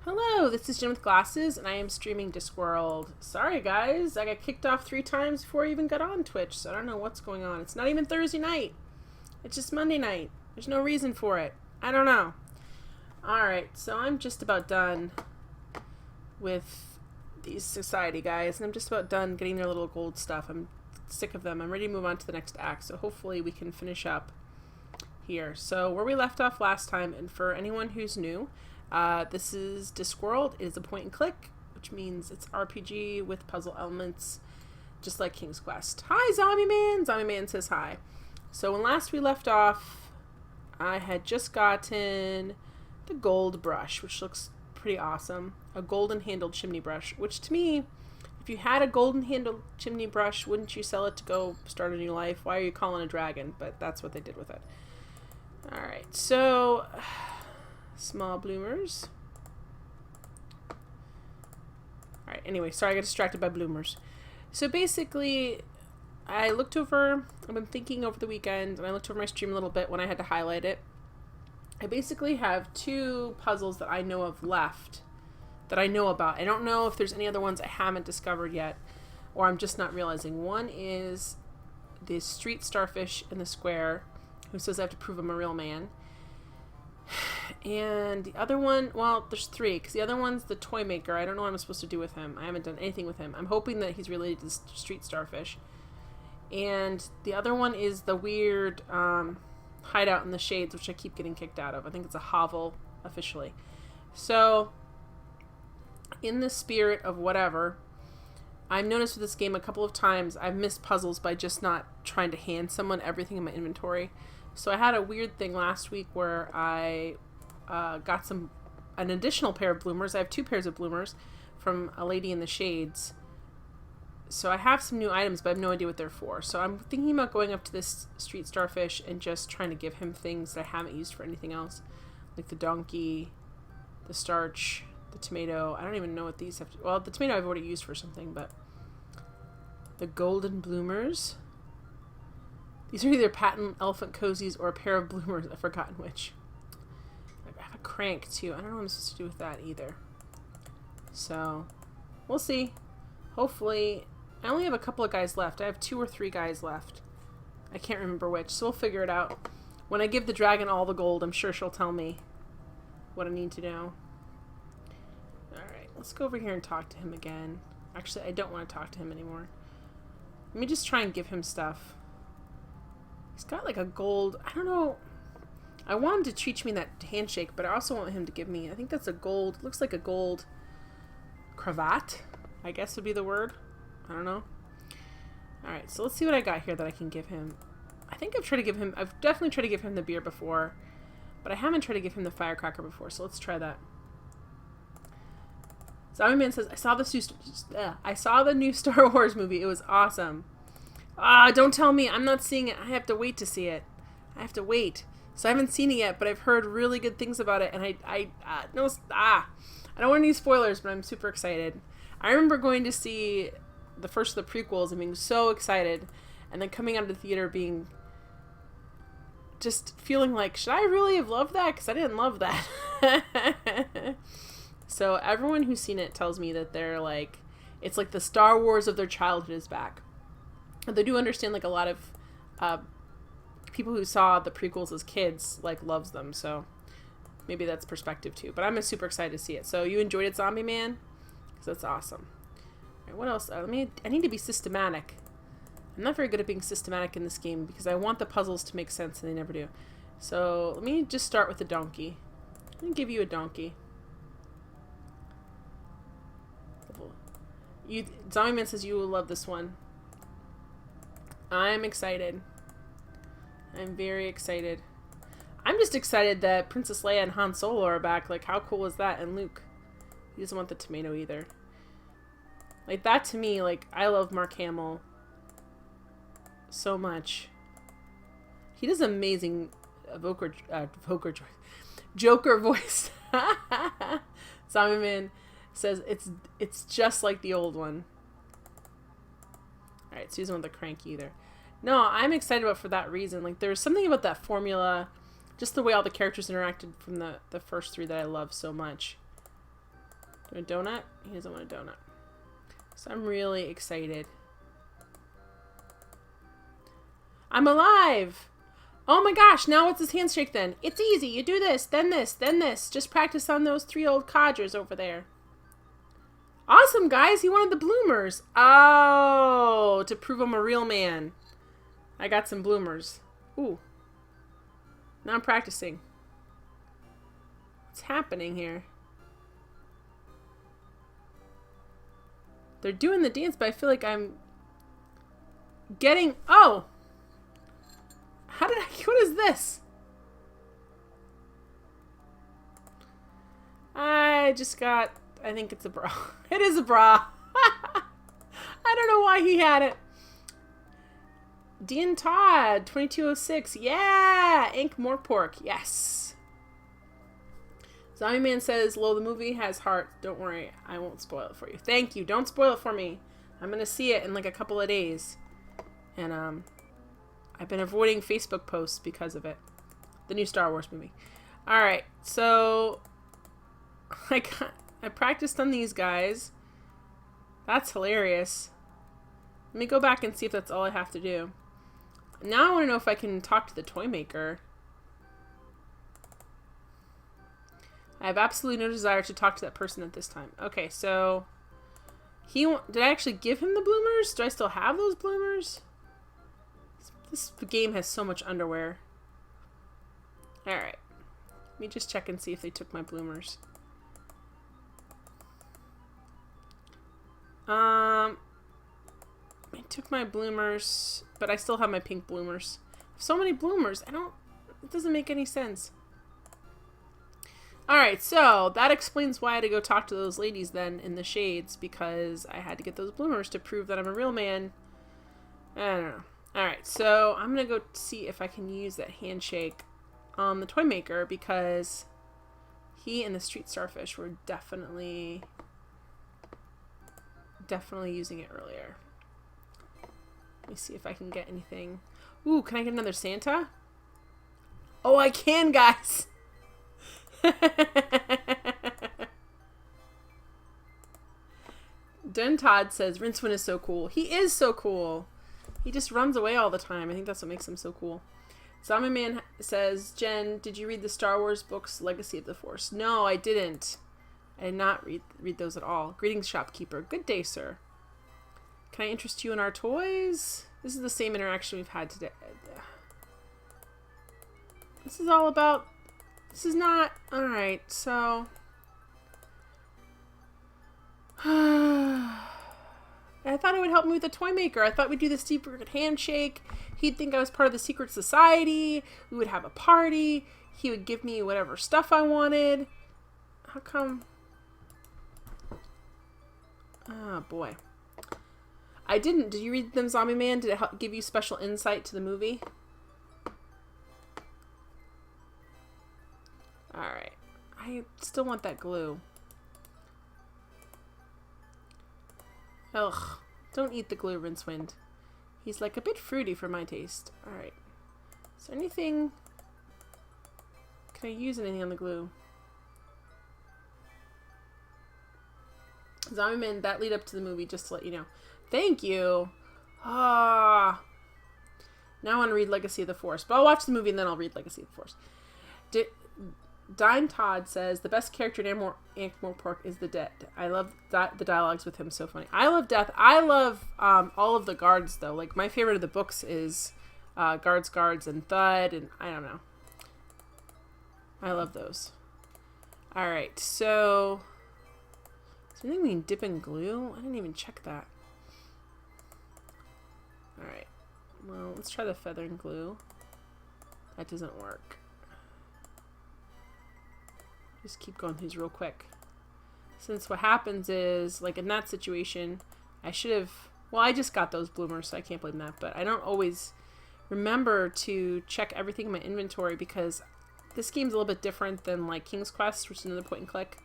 Hello, this is Jim with Glasses, and I am streaming Discworld. Sorry, guys, I got kicked off 3 times before I even got on Twitch, so I don't know what's going on. It's not even Thursday night. It's just Monday night. There's no reason for it. I don't know. Alright, so I'm just about done with these society guys, and I'm just about done getting their little gold stuff. I'm sick of them. I'm ready to move on to the next act, so hopefully we can finish up here. So where we left off last time, and for anyone who's new, this is Discworld. It is a point and click, which means it's RPG with puzzle elements, just like King's Quest. Hi, Zombie Man! Zombie Man says hi. So when last we left off, I had just gotten the gold brush, which looks pretty awesome. A golden handled chimney brush, which to me, if you had a golden handled chimney brush, wouldn't you sell it to go start a new life? Why are you calling a dragon? But that's what they did with it. Alright, so small bloomers. Alright, anyway, sorry I got distracted by bloomers. So basically, I've been thinking over the weekend, and I looked over my stream a little bit when I had to highlight it. I basically have 2 puzzles that I know of left, that I know about. I don't know if there's any other ones I haven't discovered yet, or I'm just not realizing. One is the street starfish in the square, who says I have to prove I'm a real man. And the other one, well, there's 3, because the other one's the toy maker. I don't know what I'm supposed to do with him. I haven't done anything with him. I'm hoping that he's related to the street starfish. And the other one is the weird hideout in the shades, which I keep getting kicked out of. I think it's a hovel, officially. So, in the spirit of whatever, I've noticed with this game a couple of times I've missed puzzles by just not trying to hand someone everything in my inventory. So I had a weird thing last week where I got an additional pair of bloomers. I have 2 pairs of bloomers from a lady in the shades. So I have some new items, but I have no idea what they're for. So I'm thinking about going up to this street starfish and just trying to give him things that I haven't used for anything else. Like the donkey, the starch, the tomato. I don't even know what these have to... Well, the tomato I've already used for something, but... The golden bloomers. These are either patent elephant cozies or a pair of bloomers. I've forgotten which. I have a crank, too. I don't know what I'm supposed to do with that, either. So, we'll see. Hopefully... I only have a couple of guys left. I have 2 or 3 guys left. I can't remember which, so we'll figure it out. When I give the dragon all the gold, I'm sure she'll tell me what I need to know. Alright, let's go over here and talk to him again. Actually, I don't want to talk to him anymore. Let me just try and give him stuff. He's got like a gold... I don't know. I want him to teach me that handshake, but I also want him to give me... I think that's a gold... Looks like a gold cravat, I guess would be the word. I don't know. Alright, so let's see what I got here that I can give him. I think I've definitely tried to give him the beer before, but I haven't tried to give him the firecracker before, so let's try that. Zombie Man says, I saw the new Star Wars movie. It was awesome. Don't tell me. I'm not seeing it. I have to wait to see it. I have to wait. So I haven't seen it yet, but I've heard really good things about it, and I don't want any spoilers, but I'm super excited. I remember going to see the first of the prequels and being so excited, and then coming out of the theater being just feeling like, should I really have loved that? Because I didn't love that. So everyone who's seen it tells me that they're like, it's like the Star Wars of their childhood is back. And they do understand, like, a lot of people who saw the prequels as kids, like, loves them. So maybe that's perspective too. But I'm super excited to see it. So you enjoyed it, Zombie Man? Because that's awesome. Alright, what else? I need to be systematic. I'm not very good at being systematic in this game because I want the puzzles to make sense and they never do. So let me just start with the donkey. I'm going to give you a donkey. Zombie Man says you will love this one. I'm excited. I'm very excited. I'm just excited that Princess Leia and Han Solo are back. Like, how cool is that? And Luke. He doesn't want the tomato either. Like, that to me, like, I love Mark Hamill so much. He does amazing Joker voice. Zombie Man says it's just like the old one. Alright, so he doesn't want the crank either. No, I'm excited about it for that reason. Like, there's something about that formula, just the way all the characters interacted from the first three that I love so much. A donut? He doesn't want a donut. So I'm really excited. I'm alive! Oh my gosh, now what's his handshake then? It's easy. You do this, then this, then this. Just practice on those 3 old codgers over there. Awesome, guys. He wanted the bloomers. Oh, to prove I'm a real man. I got some bloomers. Ooh. Now I'm practicing. What's happening here? They're doing the dance, but I feel like I'm getting... Oh! How did I... What is this? I just got... I think it's a bra. It is a bra. I don't know why he had it. Dean Todd, 2206. Yeah! Ink more pork. Yes. Zombie Man says, Lo, the movie has heart. Don't worry. I won't spoil it for you. Thank you. Don't spoil it for me. I'm going to see it in like a couple of days. And, I've been avoiding Facebook posts because of it. The new Star Wars movie. Alright. So, I practiced on these guys. That's hilarious. Let me go back and see if that's all I have to do. Now I want to know if I can talk to the toy maker. I have absolutely no desire to talk to that person at this time. Okay, so... Did I actually give him the bloomers? Do I still have those bloomers? This game has so much underwear. Alright. Let me just check and see if they took my bloomers. I took my bloomers, but I still have my pink bloomers. So many bloomers. It doesn't make any sense. Alright, so that explains why I had to go talk to those ladies then in the shades, because I had to get those bloomers to prove that I'm a real man. I don't know. Alright, so I'm going to go see if I can use that handshake on the toy maker, because he and the street starfish were definitely using it earlier. Let me see if I can get anything. Ooh, can I get another Santa? Oh, I can, guys! Den Todd says, Rincewind is so cool. He is so cool. He just runs away all the time. I think that's what makes him so cool. Zombie Man says, Jen, did you read the Star Wars books, Legacy of the Force? No, I didn't. I did not read those at all. Greetings, shopkeeper. Good day, sir. Can I interest you in our toys? This is the same interaction we've had today. This is all about... This is not... Alright, so... I thought it would help me with the toy maker. I thought we'd do the secret handshake. He'd think I was part of the secret society. We would have a party. He would give me whatever stuff I wanted. How come... Oh, boy. I didn't. Did you read them, Zombie Man? Did it help give you special insight to the movie? Alright. I still want that glue. Ugh. Don't eat the glue, Rincewind. He's like a bit fruity for my taste. Alright. Is there anything... Can I use anything on the glue? Zombie Man, that lead up to the movie, just to let you know. Thank you. Ah. Now I want to read Legacy of the Force. But I'll watch the movie and then I'll read Legacy of the Force. Dine Todd says, the best character in Ankh-Morpork Pork is the Dead. I love the dialogues with him. So funny. I love Death. I love all of the guards, though. Like, my favorite of the books is Guards, and Thud, and I don't know. I love those. Alright, so... Is there anything we can dip in glue? I didn't even check that. Alright. Well, let's try the feather and glue. That doesn't work. Just keep going through these real quick. Since what happens is, like in that situation, I should have... Well, I just got those bloomers, so I can't blame that. But I don't always remember to check everything in my inventory because this game's a little bit different than like King's Quest, which is another point and click,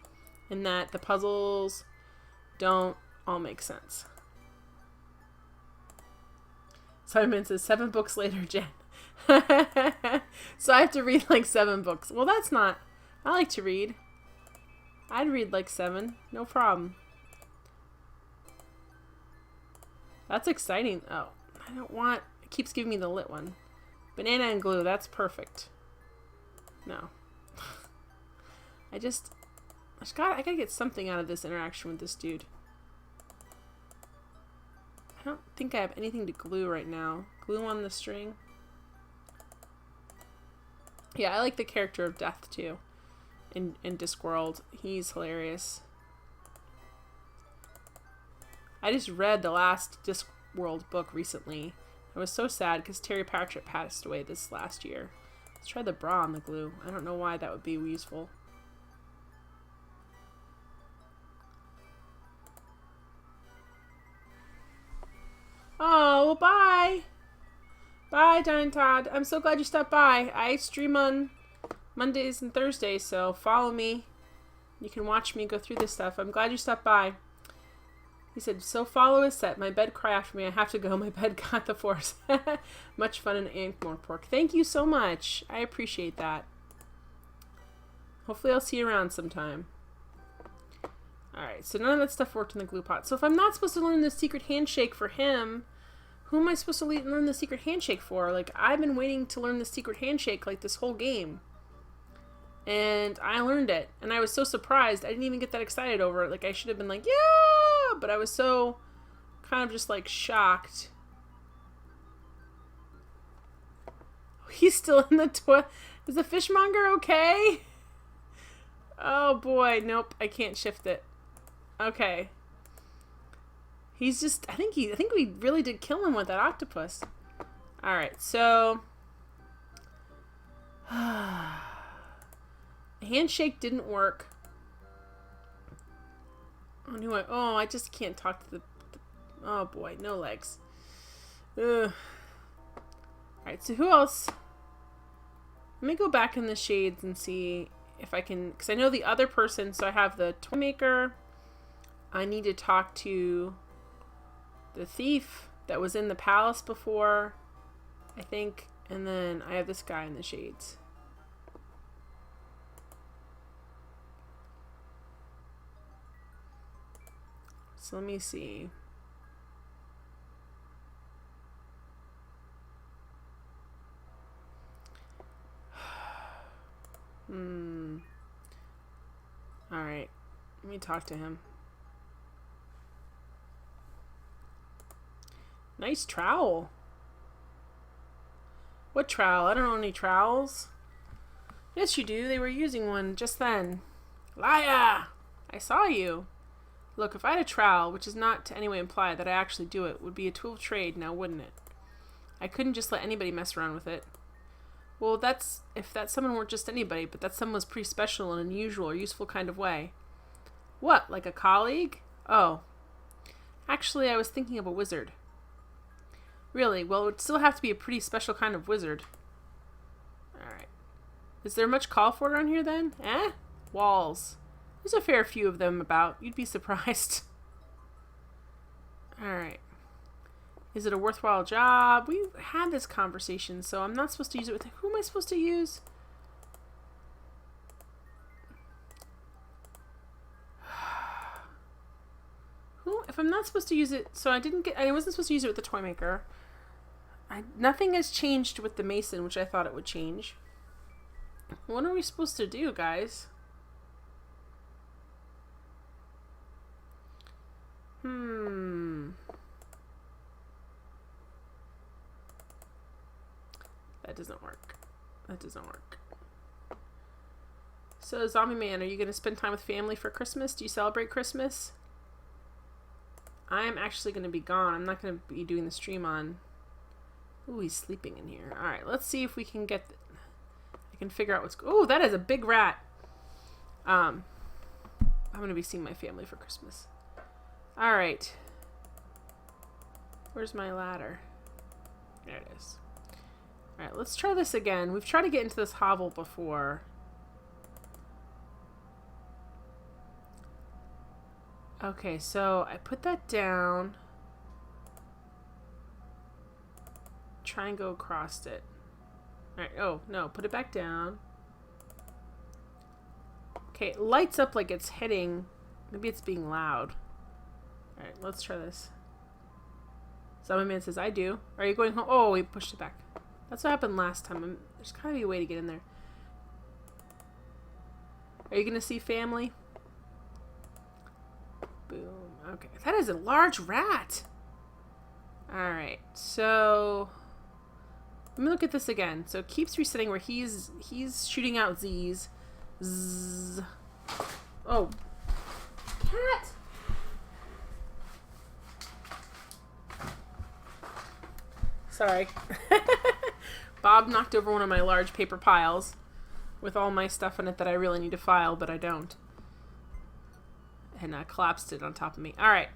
in that the puzzles don't all make sense. Simon says, 7 books later, Jen. So I have to read like 7 books. Well, that's not... I like to read. I'd read like 7. No problem. That's exciting. Oh, I don't want... It keeps giving me the lit one. Banana and glue. That's perfect. No. I gotta get something out of this interaction with this dude. I don't think I have anything to glue right now. Glue on the string. Yeah, I like the character of Death too. In Discworld. He's hilarious. I just read the last Discworld book recently. I was so sad because Terry Pratchett passed away this last year. Let's try the bra on the glue. I don't know why that would be useful. Oh, well, bye. Bye, Diane Todd. I'm so glad you stopped by. I stream on Mondays and Thursdays, so follow me. You can watch me go through this stuff. I'm glad you stopped by. He said, so follow is set. My bed cry after me. I have to go. My bed got the force. Much fun and more pork. Thank you so much. I appreciate that. Hopefully I'll see you around sometime. Alright, so none of that stuff worked in the glue pot. So if I'm not supposed to learn the secret handshake for him, who am I supposed to learn the secret handshake for? Like, I've been waiting to learn the secret handshake like this whole game. And I learned it. And I was so surprised. I didn't even get that excited over it. Like, I should have been like, yeah! But I was so kind of just, like, shocked. He's still in the toilet. Is the fishmonger okay? Oh, boy. Nope. I can't shift it. Okay. He's just... I think we really did kill him with that octopus. Alright, so... handshake didn't work. I just can't talk to the oh boy, no legs. Ugh. Alright, so who else? Let me go back in the shades and see if I can, because I know the other person, so I have the toy maker. I need to talk to the thief that was in the palace before, I think, and then I have this guy in the shades. So let me see. Alright. Let me talk to him. Nice trowel. What trowel? I don't know any trowels. Yes, you do. They were using one just then. Liar! I saw you. Look, if I had a trowel, which is not to any way imply that I actually do it, would be a tool of trade now, wouldn't it? I couldn't just let anybody mess around with it. Well, if that someone weren't just anybody, but that someone was pretty special in an unusual or useful kind of way. What, like a colleague? Oh. Actually, I was thinking of a wizard. Really? Well, it would still have to be a pretty special kind of wizard. Alright. Is there much call for it around here then? Eh? Walls. There's a fair few of them about. You'd be surprised. Alright. Is it a worthwhile job? We've had this conversation, so I'm not supposed to use it with... Who am I supposed to use? Who? If I'm not supposed to use it... So I wasn't supposed to use it with the toy maker. Nothing has changed with the mason, which I thought it would change. What are we supposed to do, guys? That doesn't work. That doesn't work. So, Zombie Man, are you going to spend time with family for Christmas? Do you celebrate Christmas? I'm actually going to be gone. I'm not going to be doing the stream on... Ooh, he's sleeping in here. Alright, let's see if we can get... I can figure out what's... Ooh, that is a big rat. I'm going to be seeing my family for Christmas. Alright. Where's my ladder? There it is. Alright, let's try this again. We've tried to get into this hovel before. Okay, so I put that down. Try and go across it. Alright, oh, no, put it back down. Okay, it lights up like it's hitting. Maybe it's being loud. Alright, let's try this. Zombie Man says, I do. Are you going home? Oh, we pushed it back. That's what happened last time. There's gotta be a way to get in there. Are you gonna see family? Boom. Okay. That is a large rat. Alright, so let me look at this again. So it keeps resetting where he's shooting out Z's. Zzz. Oh. Cat! Sorry. Bob knocked over one of my large paper piles with all my stuff in it that I really need to file, but I don't. And collapsed it on top of me. Alright.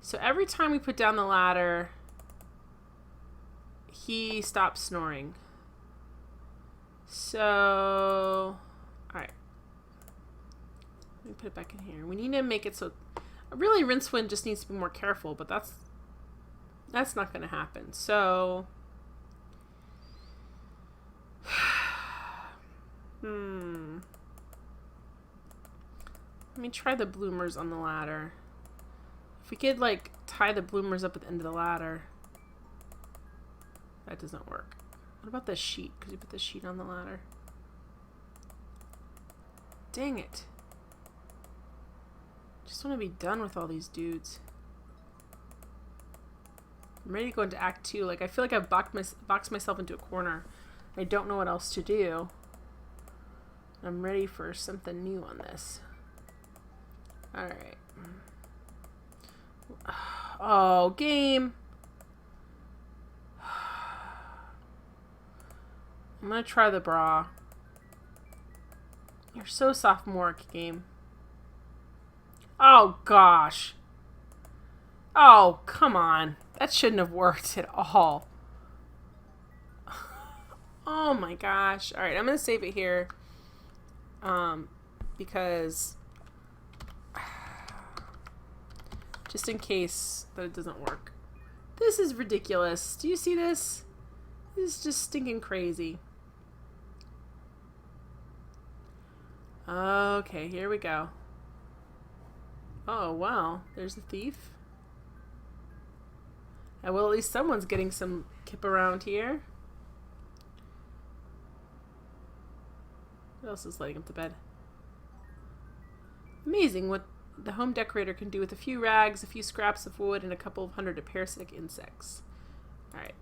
So every time we put down the ladder, he stops snoring. So, alright. Let me put it back in here. We need to make it so... Really, Rincewind just needs to be more careful, but that's not going to happen. So... Let me try the bloomers on the ladder. If we could, like, tie the bloomers up at the end of the ladder. That doesn't work. What about the sheet? Could you put the sheet on the ladder? Dang it. Just want to be done with all these dudes. I'm ready to go into Act 2. Like, I feel like I've boxed myself into a corner. I don't know what else to do. I'm ready for something new on this. Alright. Oh, game. I'm gonna try the bra. You're so sophomoric, game. Oh, gosh. Oh, come on. That shouldn't have worked at all. Oh my gosh. Alright, I'm gonna save it here. Because just in case that it doesn't work. This is ridiculous. Do you see this? This is just stinking crazy. Okay, here we go. Oh, wow. There's the thief. Well, at least someone's getting some kip around here. What else is lighting up the bed? Amazing what the home decorator can do with a few rags, a few scraps of wood, and a couple of hundred parasitic insects. Alright.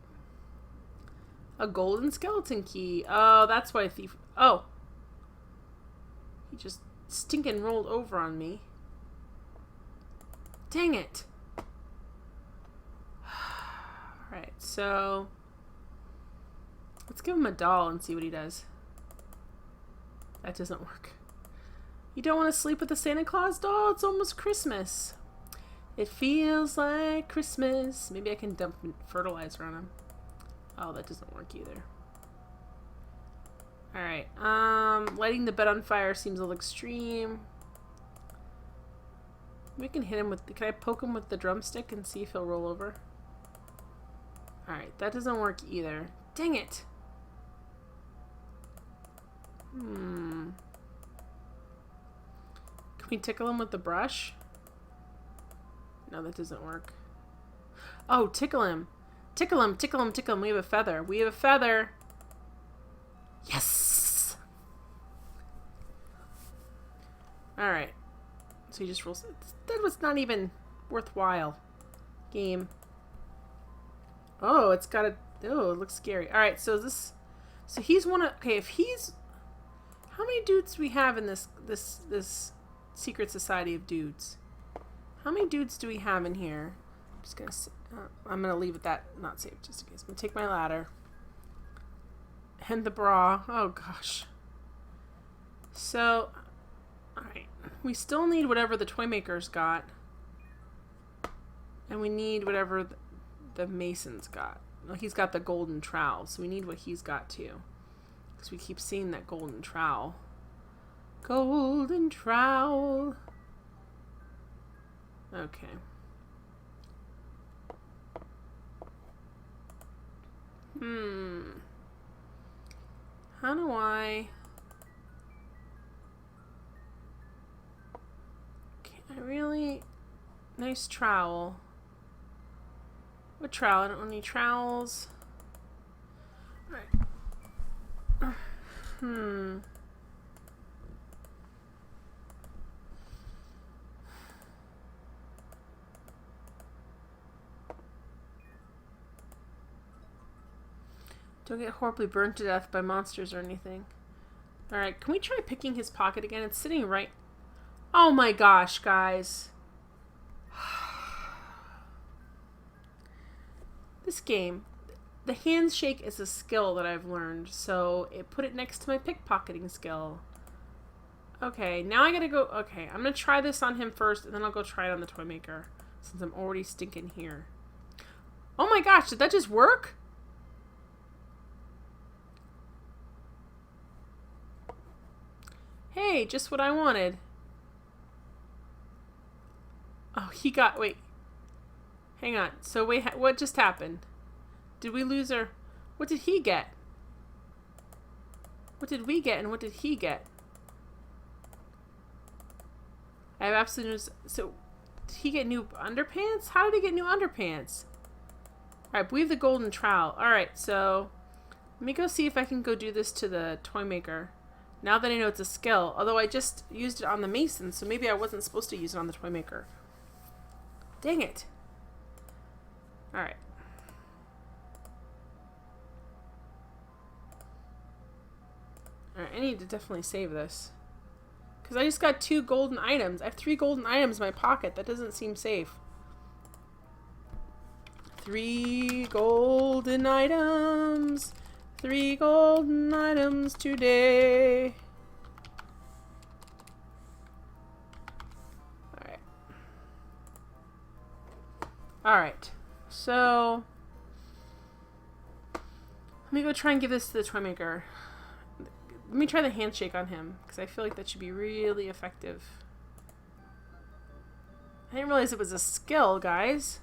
A golden skeleton key. Oh, that's why a thief... Oh! He just stinking rolled over on me. Dang it! Alright, so... Let's give him a doll and see what he does. That doesn't work. You don't want to sleep with the Santa Claus doll? It's almost Christmas. It feels like Christmas. Maybe I can dump fertilizer on him. Oh, that doesn't work either. Alright, lighting the bed on fire seems a little extreme. We can hit him with... Can I poke him with the drumstick and see if he'll roll over? Alright, that doesn't work either. Dang it! Can we tickle him with the brush? No, that doesn't work. Oh, tickle him. Tickle him, tickle him, tickle him. We have a feather. We have a feather. Yes! Alright. So he just rolls. That was not even worthwhile. Game. Oh, it's got a... Oh, it looks scary. Alright, so this... So he's one of... Okay, if he's... How many dudes do we have in this secret society of dudes? How many dudes do we have in here? I'm just gonna... I'm gonna leave it that not safe, just in case. I'm gonna take my ladder. And the bra. Oh, gosh. So... Alright. We still need whatever the toy maker's got. And we need whatever the mason's got. Well, he's got the golden trowel, so we need what he's got too. Because we keep seeing that golden trowel. Golden trowel. Okay. How do I... A really nice trowel. What trowel? I don't want any trowels. Alright. Don't get horribly burned to death by monsters or anything. Alright, can we try picking his pocket again? It's sitting right... Oh my gosh, guys. This game, the handshake is a skill that I've learned, so put it next to my pickpocketing skill. Okay, now I gotta go... Okay, I'm gonna try this on him first, and then I'll go try it on the toy maker, since I'm already stinking here. Oh my gosh, did that just work? Hey, just what I wanted. Oh, he got... Wait. Hang on. So, wait, what just happened? Did we lose our... What did he get? What did we get and what did he get? I have absolutely no... So, did he get new underpants? How did he get new underpants? Alright, we have the golden trowel. Alright, so... Let me go see if I can go do this to the toy maker. Now that I know it's a skill. Although I just used it on the mason, so maybe I wasn't supposed to use it on the toy maker. Dang it. Alright. Alright, I need to definitely save this. Because I just got 2 golden items. I have 3 golden items in my pocket. That doesn't seem safe. 3 golden items. 3 golden items today. Alright. Alright. So, let me go try and give this to the toy maker. Let me try the handshake on him, because I feel like that should be really effective. I didn't realize it was a skill, guys.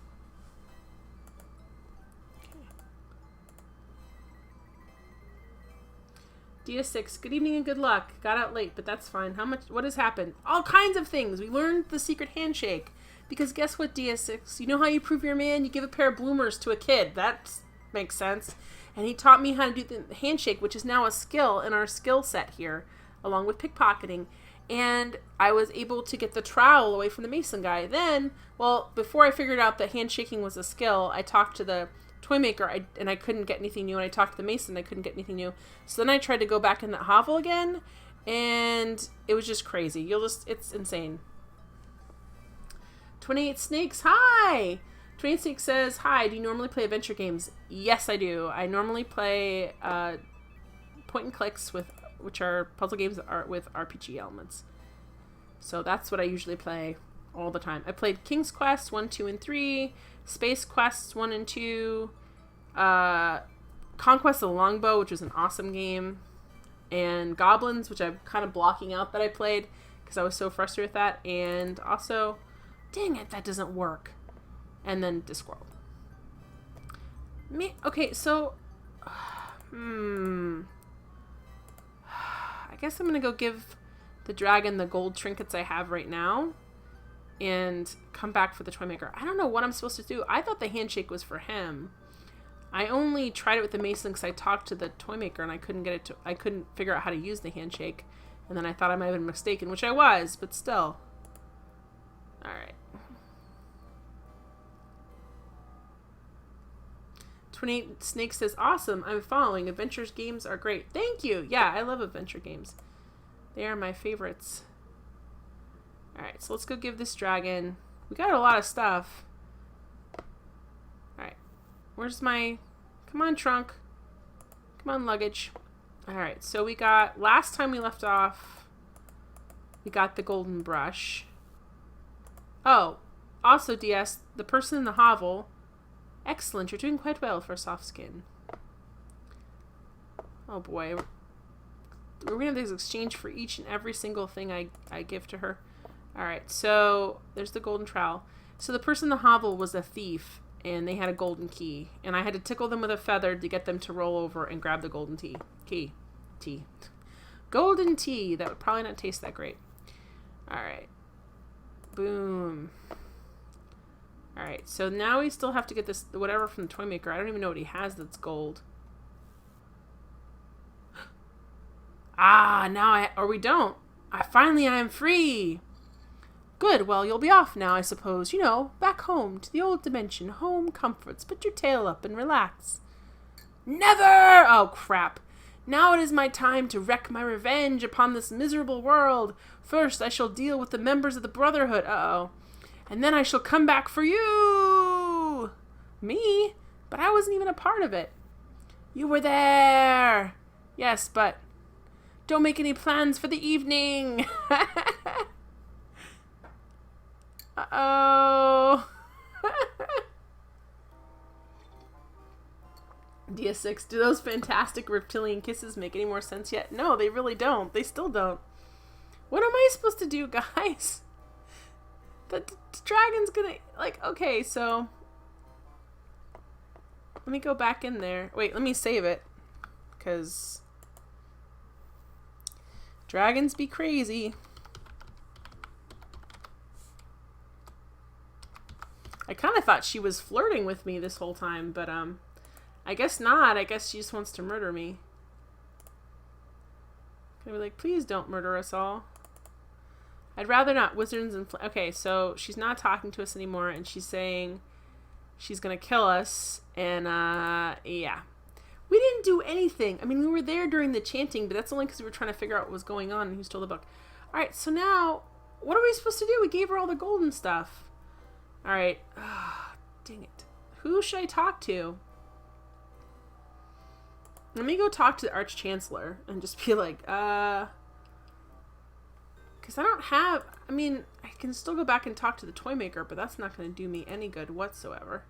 Dia6, good evening and good luck. Got out late, but that's fine. What has happened? All kinds of things. We learned the secret handshake. Because guess what, Dia6? You know how you prove you're a man? You give a pair of bloomers to a kid. That makes sense. And he taught me how to do the handshake, which is now a skill in our skill set here, along with pickpocketing. And I was able to get the trowel away from the mason guy. Then, well, before I figured out that handshaking was a skill, I talked to the toy maker and I couldn't get anything new, and I talked to the mason, I couldn't get anything new. So then I tried to go back in that hovel again, and it was just crazy. It's insane. 28 Snakes, hi! 28 Snakes says, hi, do you normally play adventure games? Yes, I do. I normally play point and clicks, which are puzzle games with RPG elements. So that's what I usually play all the time. I played King's Quest 1, 2, and 3, Space Quests 1 and 2, Conquest of the Longbow, which was an awesome game, and Goblins, which I'm kind of blocking out that I played because I was so frustrated with that, and also, dang it, that doesn't work. And then Discworld. Okay, so, I guess I'm gonna go give the dragon the gold trinkets I have right now, and come back for the toy maker. I don't know what I'm supposed to do. I thought the handshake was for him. I only tried it with the mason because I talked to the toy maker and I couldn't get it to. I couldn't figure out how to use the handshake, and then I thought I might have been mistaken, which I was, but still. All right. 28 Snake says, awesome. I'm following. Adventures games are great. Thank you. Yeah, I love adventure games. They are my favorites. Alright, so let's go give this dragon... We got a lot of stuff. Alright. Where's my... Come on, trunk. Come on, luggage. Alright, so we got... Last time we left off, we got the golden brush. Oh, also, DS, the person in the hovel... Excellent, you're doing quite well for soft skin. Oh boy. We're going to have this exchange for each and every single thing I give to her. Alright, so there's the golden trowel. So the person in the hovel was a thief, and they had a golden key. And I had to tickle them with a feather to get them to roll over and grab the golden tea. Golden tea. That would probably not taste that great. Alright. Boom. Alright, so now we still have to get this, whatever from the toy maker. I don't even know what he has that's gold. Or we don't. Finally I am free. Good, well, you'll be off now, I suppose. You know, back home, to the old dimension. Home comforts. Put your tail up and relax. Never! Oh, crap. Now it is my time to wreak my revenge upon this miserable world. First, I shall deal with the members of the Brotherhood. Uh-oh. And then I shall come back for you! Me? But I wasn't even a part of it. You were there! Yes, but don't make any plans for the evening! Uh-oh. DS6, do those fantastic reptilian kisses make any more sense yet? No, they really don't. They still don't. What am I supposed to do, guys? The dragon's gonna... Like, okay, so... Let me go back in there. Wait, let me save it. Because... dragons be crazy. I kind of thought she was flirting with me this whole time, but, I guess not. I guess she just wants to murder me. Can I be like, please don't murder us all? I'd rather not. Wizards and... Okay, so she's not talking to us anymore, and she's saying she's gonna kill us, and, yeah. We didn't do anything. I mean, we were there during the chanting, but that's only because we were trying to figure out what was going on and who stole the book. Alright, so now, what are we supposed to do? We gave her all the golden stuff. Alright. Oh, dang it. Who should I talk to? Let me go talk to the Arch-Chancellor and just be like, because I don't have... I mean, I can still go back and talk to the toy maker, but that's not going to do me any good whatsoever.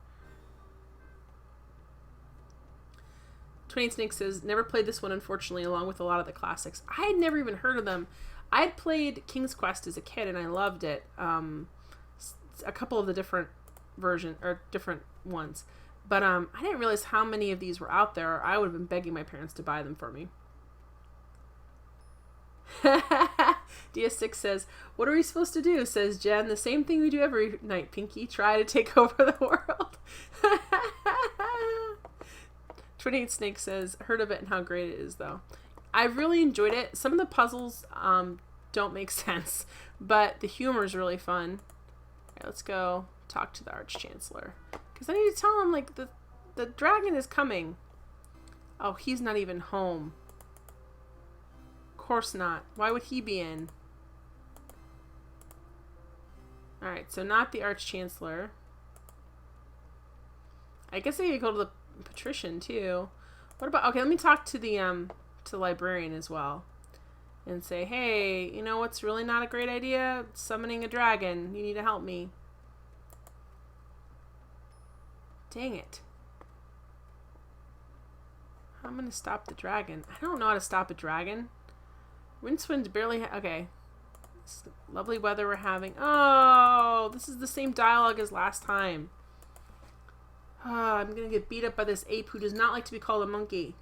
28 Snake says, never played this one, unfortunately, along with a lot of the classics. I had never even heard of them. I had played King's Quest as a kid, and I loved it. A couple of the different versions, or different ones. But I didn't realize how many of these were out there, or I would have been begging my parents to buy them for me. DS6 says, what are we supposed to do? Says Jen. The same thing we do every night, Pinky. Try to take over the world. 28 Snake says, heard of it and how great it is, though. I really enjoyed it. Some of the puzzles don't make sense, but the humor is really fun. Right, let's go talk to the Arch-Chancellor. Because I need to tell him, like, the dragon is coming. Oh, he's not even home. Of course not. Why would he be in? Alright, so not the Arch-Chancellor. I guess I could go to the Patrician, too. What about... Okay, let me talk to the librarian as well. And say, hey, you know what's really not a great idea? Summoning a dragon. You need to help me. Dang it. I'm gonna stop the dragon. I don't know how to stop a dragon. Rincewind barely okay. This lovely weather we're having. Oh, this is the same dialogue as last time. Oh, I'm gonna get beat up by this ape who does not like to be called a monkey.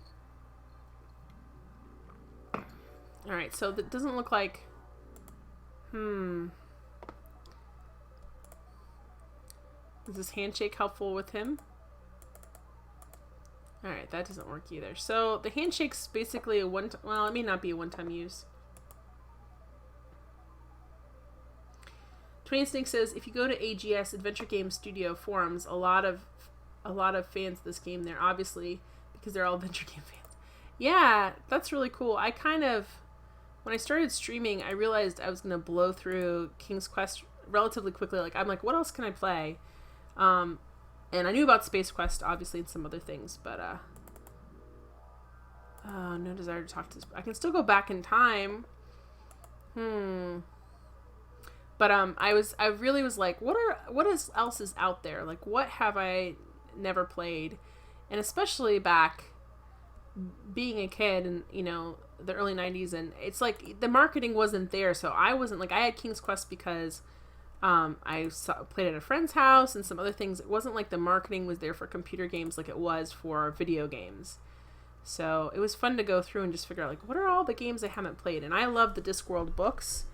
Alright, so that doesn't look like... Is this handshake helpful with him? Alright, that doesn't work either. So, the handshake's basically a one-time... Well, it may not be a one-time use. 20 Snake says, if you go to AGS, Adventure Game Studio forums, a lot of fans of this game there, obviously, because they're all Adventure Game fans. Yeah, that's really cool. I kind of... When I started streaming, I realized I was going to blow through King's Quest relatively quickly. Like, I'm like, what else can I play? And I knew about Space Quest, obviously, and some other things, but, oh, no desire to talk to this. I can still go back in time. But, I really was like, what else is out there? Like, what have I never played? And especially back being a kid and, you know, the early 90s, and it's like the marketing wasn't there, so I wasn't like, I had King's Quest because played at a friend's house and some other things. It wasn't like the marketing was there for computer games like it was for video games. So it was fun to go through and just figure out, like, what are all the games I haven't played? And I love the Discworld books.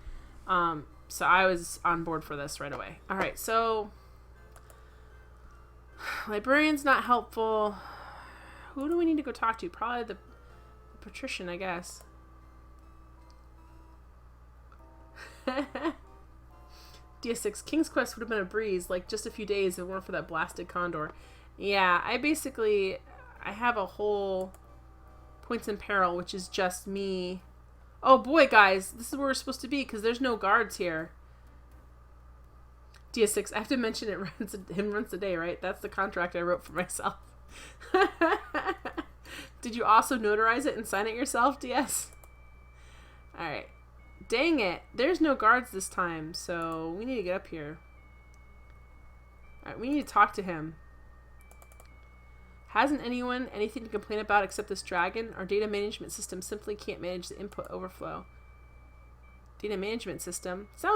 So I was on board for this right away. All right, so librarian's not helpful. Who do we need to go talk to? Probably the patrician, I guess. DS6, King's Quest would have been a breeze, like just a few days if it weren't for that blasted condor. Yeah, I have a whole points in peril, which is just me. Oh boy, guys, this is where we're supposed to be because there's no guards here. DS6, I have to mention it runs a day, right? That's the contract I wrote for myself. Did you also notarize it and sign it yourself, DS? Alright. Dang it. There's no guards this time, so we need to get up here. Alright, we need to talk to him. Hasn't anyone anything to complain about except this dragon? Our data management system simply can't manage the input overflow. Data management system? Sounds